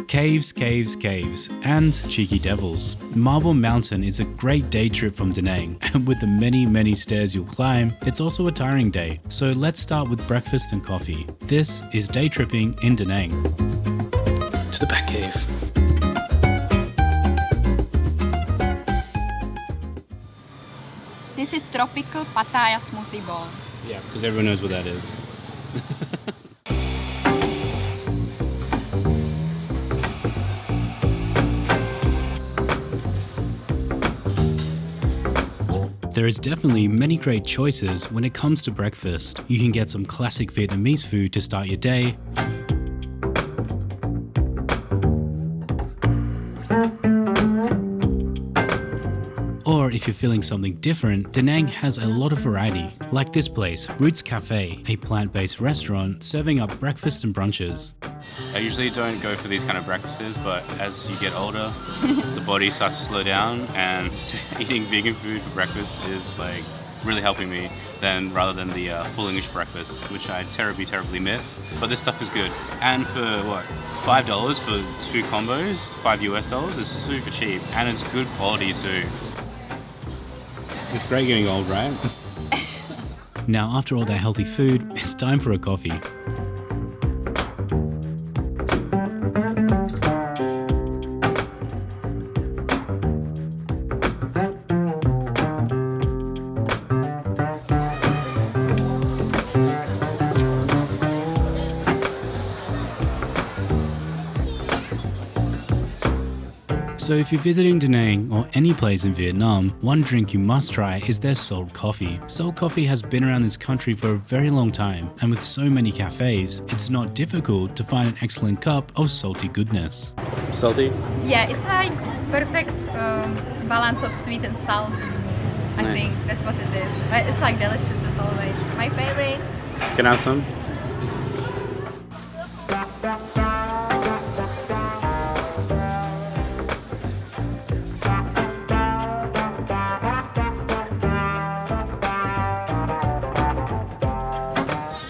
Caves, caves, caves, and cheeky devils. Marble Mountain is a great day trip from Da Nang, and with the many stairs you'll climb, it's also a tiring day. So let's start with breakfast and coffee. This is day tripping in Da Nang. To the back cave. This is tropical papaya smoothie bowl. Yeah, because everyone knows what that is. There is definitely many great choices when it comes to breakfast. You can get some classic Vietnamese food to start your day. Or if you're feeling something different, Da Nang has a lot of variety. Like this place, Roots Cafe, a plant-based restaurant serving up breakfast and brunches. I usually don't go for these kind of breakfasts, but as you get older, the body starts to slow down, and eating vegan food for breakfast is like really helping me rather than the full English breakfast, which I terribly miss. But this stuff is good. And for what, $5 for 2 combos, $5 is super cheap, and it's good quality too. It's great getting old, right? Now after all that healthy food, it's time for a coffee. So if you're visiting Da Nang or any place in Vietnam, one drink you must try is their salt coffee. Salt coffee has been around this country for a very long time, and with so many cafes, it's not difficult to find an excellent cup of salty goodness. Salty? Yeah, it's like perfect balance of sweet and salt. I think that's what it is. It's like delicious as always. My favorite. Can I have some?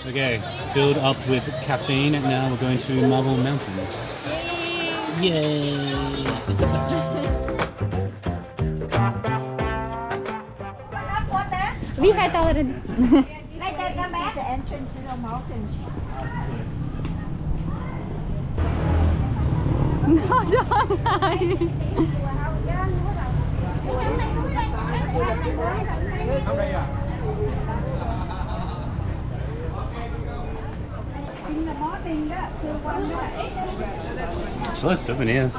Okay, filled up with caffeine, and now we're going to Marble Mountain. Yay! We had already. The entrance to the mountains. No, don't lie. So there's souvenirs.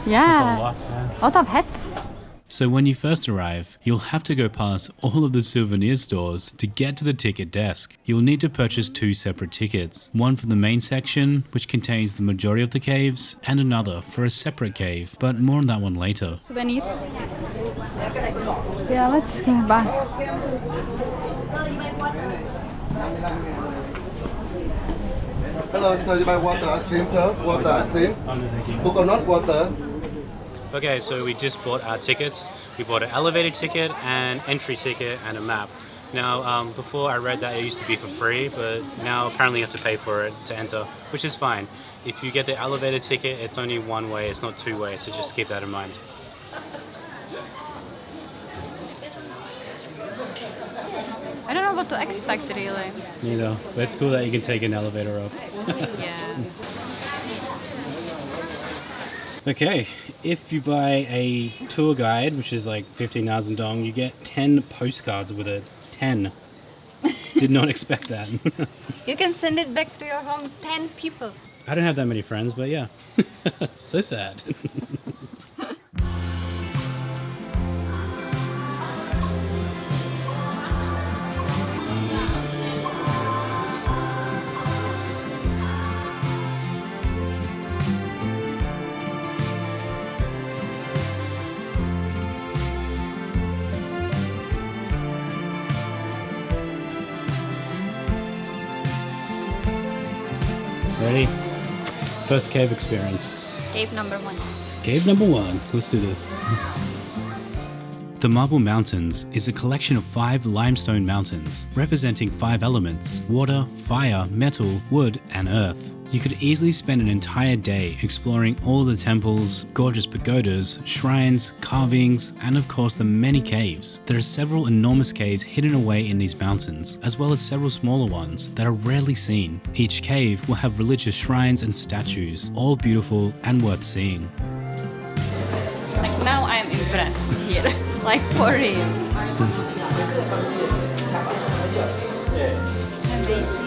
Yeah, lot of hats. So when you first arrive, you'll have to go past all of the souvenir stores to get to the ticket desk. You'll need to purchase 2 separate tickets, one for the main section, which contains the majority of the caves, and another for a separate cave, but more on that one later. Souvenirs. Yeah, let's go back. Hello, sir. You buy water ice cream, sir? Water ice cream? Coconut water. Okay, so we just bought our tickets. We bought an elevator ticket, an entry ticket, and a map. Now, before I read that it used to be for free, but now apparently you have to pay for it to enter, which is fine. If you get the elevator ticket, it's only one way, it's not 2 ways, so just keep that in mind. I don't know what to expect really. Neither, but it's cool that you can take an elevator up. Yeah. Okay, if you buy a tour guide, which is like 15,000 dong, you get 10 postcards with it. 10. Did not expect that. You can send it back to your home 10 people. I don't have that many friends, but yeah. So sad. Ready? First cave experience. Cave number 1. Cave number 1. Let's do this. The Marble Mountains is a collection of 5 limestone mountains, representing 5 elements: water, fire, metal, wood, and earth. You could easily spend an entire day exploring all the temples, gorgeous pagodas, shrines, carvings, and of course the many caves. There are several enormous caves hidden away in these mountains, as well as several smaller ones that are rarely seen. Each cave will have religious shrines and statues, all beautiful and worth seeing. Like now I'm impressed here, like for real. Amazing.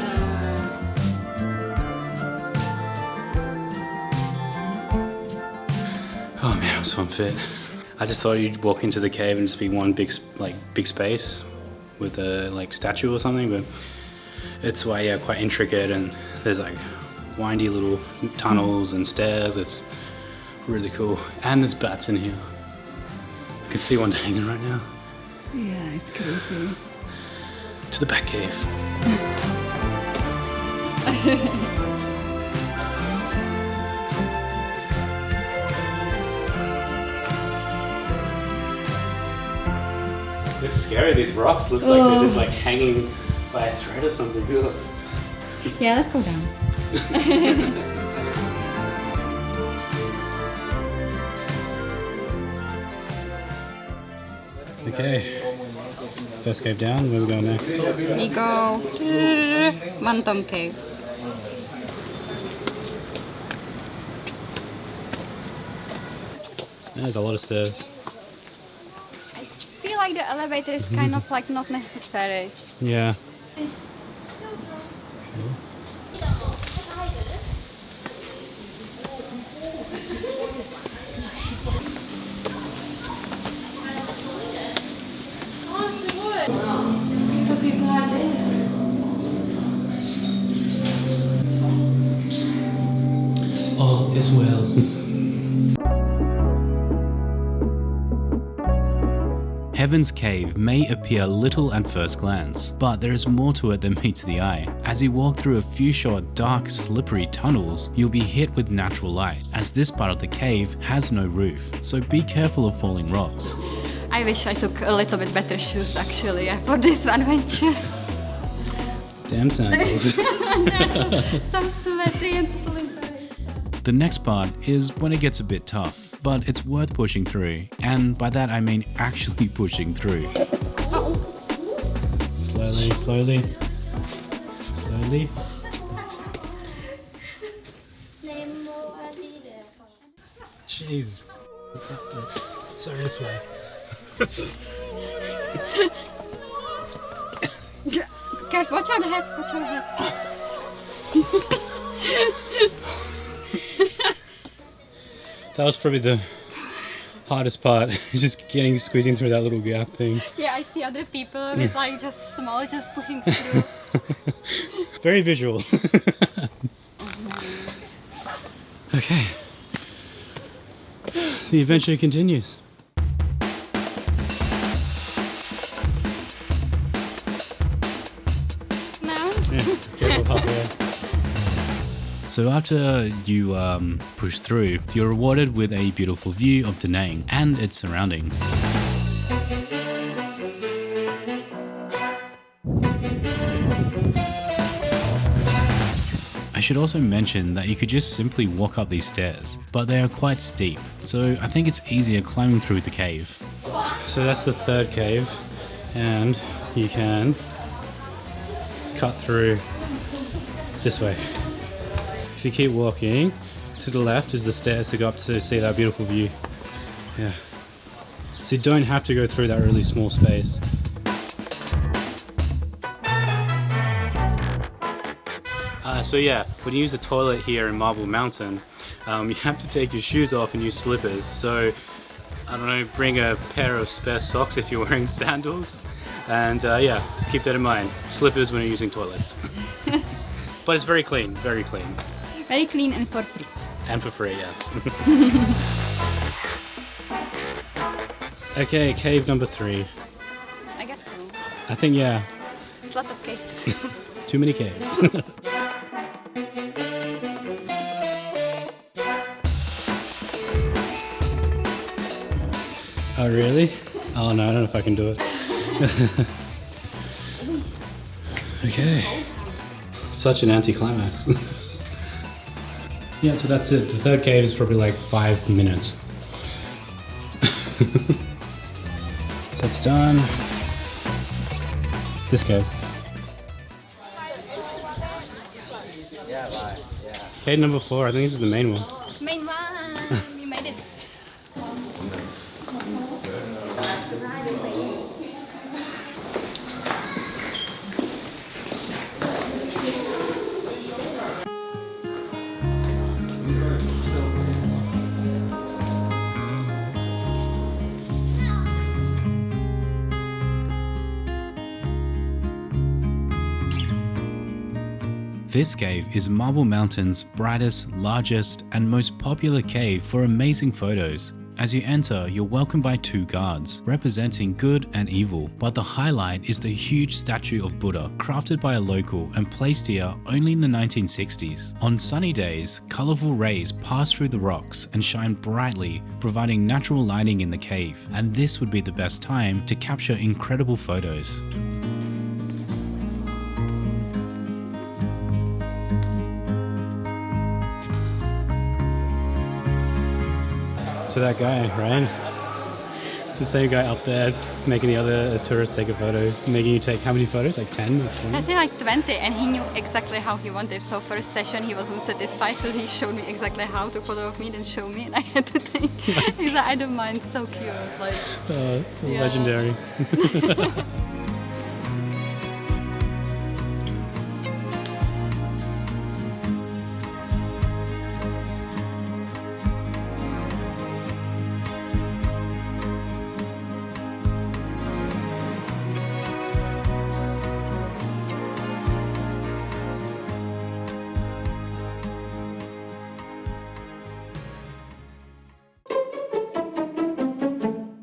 Oh man, I'm so unfit. I just thought you'd walk into the cave and just be one big space with a statue or something, but it's quite intricate, and there's like windy little tunnels and stairs. It's really cool, and there's bats in here. I can see one hanging right now. Yeah, it's creepy. To the back cave. It's scary, these rocks looks like they're just like hanging by a thread or something. Yeah, let's go down. Okay, first cave down, where are we going next? We go Mantong Cave. There's a lot of stairs. I feel like the elevator is kind of like not necessary. Yeah. All is well. Heaven's Cave may appear little at first glance, but there is more to it than meets the eye. As you walk through a few short, dark, slippery tunnels, you'll be hit with natural light, as this part of the cave has no roof, so be careful of falling rocks. I wish I took a little bit better shoes actually for this adventure. Damn sandals. Some sweaty and slippery. The next part is when it gets a bit tough, but it's worth pushing through, and by that I mean actually pushing through. Oh. Slowly, slowly, slowly. Jeez. Sorry, this way. Careful, watch out ahead, watch out ahead. That was probably the hardest part, just squeezing through that little gap thing. Yeah, I see other people with like just small, just pushing through. Very visual. Okay. The adventure continues. Now? Yeah, careful halfway. So after you push through, you're rewarded with a beautiful view of Danang and its surroundings. I should also mention that you could just simply walk up these stairs, but they are quite steep, so I think it's easier climbing through the cave. So that's the third cave, and you can cut through this way. If you keep walking, to the left is the stairs to go up to see that beautiful view. Yeah. So you don't have to go through that really small space. So yeah, when you use the toilet here in Marble Mountain, you have to take your shoes off and use slippers. So, I don't know, bring a pair of spare socks if you're wearing sandals. And yeah, just keep that in mind. Slippers when you're using toilets. But it's very clean, very clean. Very clean and for free. And for free, yes. Okay, cave number 3. I guess so. I think, yeah. There's a lot of caves. Too many caves. Oh, really? Oh no, I don't know if I can do it. Okay. Such an anticlimax. Yeah, so that's it. The third cave is probably like 5 minutes. So that's done. This cave. Cave number 4, I think this is the main one. Main one! We made it. This cave is Marble Mountain's brightest, largest, and most popular cave for amazing photos. As you enter, you're welcomed by 2 guards, representing good and evil, but the highlight is the huge statue of Buddha, crafted by a local and placed here only in the 1960s. On sunny days, colourful rays pass through the rocks and shine brightly, providing natural lighting in the cave, and this would be the best time to capture incredible photos. To that guy, right? The same guy up there making the other tourists take photos, making you take how many photos? Like 10 or 20? I think like 20, and he knew exactly how he wanted. So first session he wasn't satisfied, so he showed me exactly how to photo of me, then show me, and I had to take. He's like, I don't mind, so cute. Like, yeah. Legendary.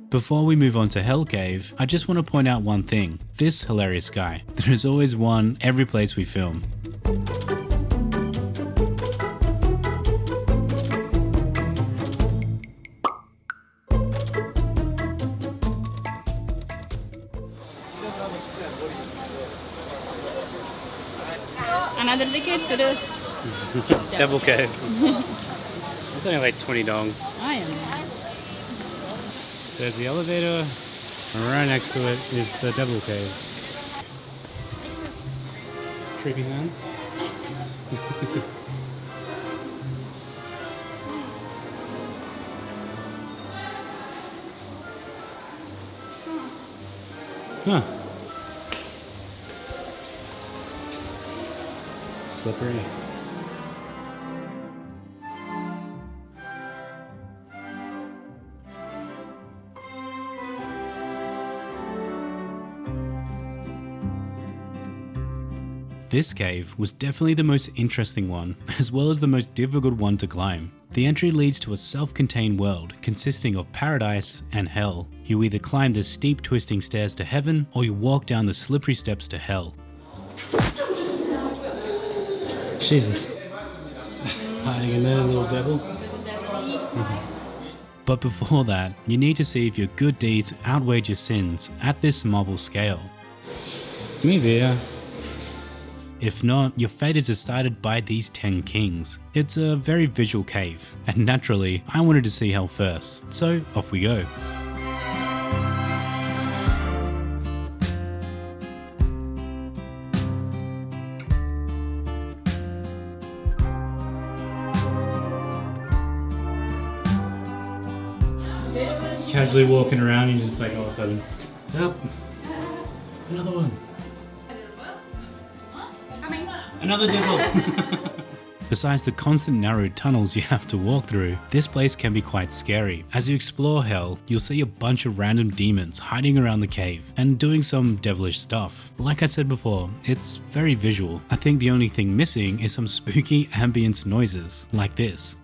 Before we move on to Hell Cave, I just want to point out one thing. This hilarious guy. There is always one every place we film. another ticket to the Devil Cave. It's only like 20 dong. I am. There's the elevator, and right next to it is the Devil Cave. Creepy hands. Huh. Slippery. This cave was definitely the most interesting one, as well as the most difficult one to climb. The entry leads to a self-contained world consisting of paradise and hell. You either climb the steep twisting stairs to heaven, or you walk down the slippery steps to hell. Jesus. Hiding in there, little devil. But before that, you need to see if your good deeds outweighed your sins at this marble scale. Maybe, If not, your fate is decided by these 10 kings. It's a very visual cave, and naturally, I wanted to see hell first, so off we go. Casually walking around and just like all of a sudden, yep, another one. Another devil! Besides the constant narrow tunnels you have to walk through, this place can be quite scary. As you explore hell, you'll see a bunch of random demons hiding around the cave and doing some devilish stuff. Like I said before, it's very visual. I think the only thing missing is some spooky ambience noises, like this.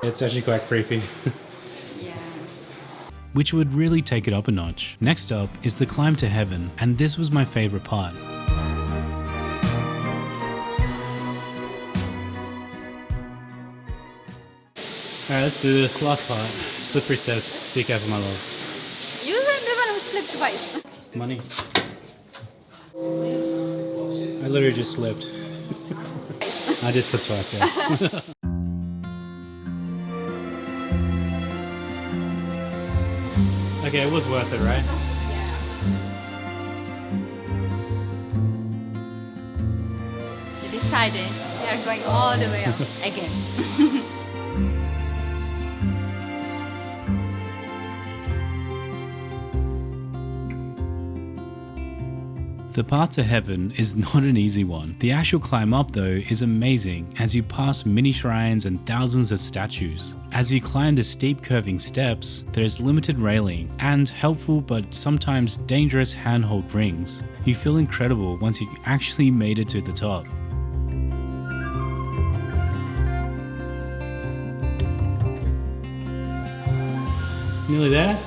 It's actually quite creepy. Which would really take it up a notch. Next up is the climb to heaven, and this was my favorite part. Alright, let's do this last part. Slippery steps. Be careful, my love. You said the one never slipped twice. Money. I literally just slipped. I did slip twice, yeah. Okay, it was worth it, right? We decided we are going all the way up again. The path to heaven is not an easy one. The actual climb up though is amazing as you pass mini shrines and thousands of statues. As you climb the steep curving steps, there is limited railing and helpful but sometimes dangerous handhold rings. You feel incredible once you actually made it to the top. Nearly there?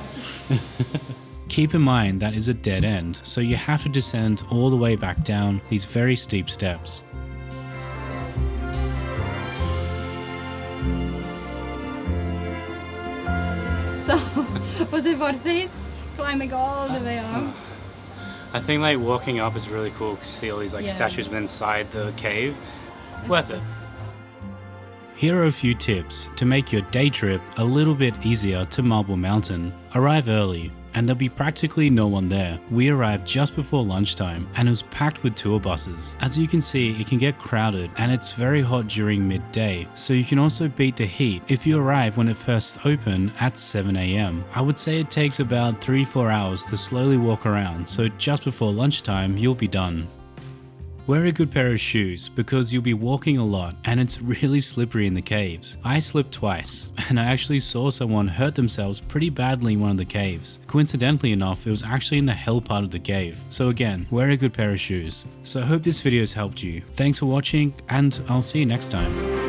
Keep in mind that is a dead end, so you have to descend all the way back down these very steep steps. So, was it worth it? Climbing all the way up? I think like walking up is really cool to see all these like statues inside the cave. Worth it. Here are a few tips to make your day trip a little bit easier to Marble Mountain. Arrive early, and there'll be practically no one there. We arrived just before lunchtime and it was packed with tour buses. As you can see, it can get crowded and it's very hot during midday, so you can also beat the heat if you arrive when it first opened at 7 AM. I would say it takes about 3-4 hours to slowly walk around, so just before lunchtime you'll be done. Wear a good pair of shoes because you'll be walking a lot and it's really slippery in the caves. I slipped twice and I actually saw someone hurt themselves pretty badly in one of the caves. Coincidentally enough, it was actually in the hell part of the cave. So again, wear a good pair of shoes. So I hope this video has helped you. Thanks for watching and I'll see you next time.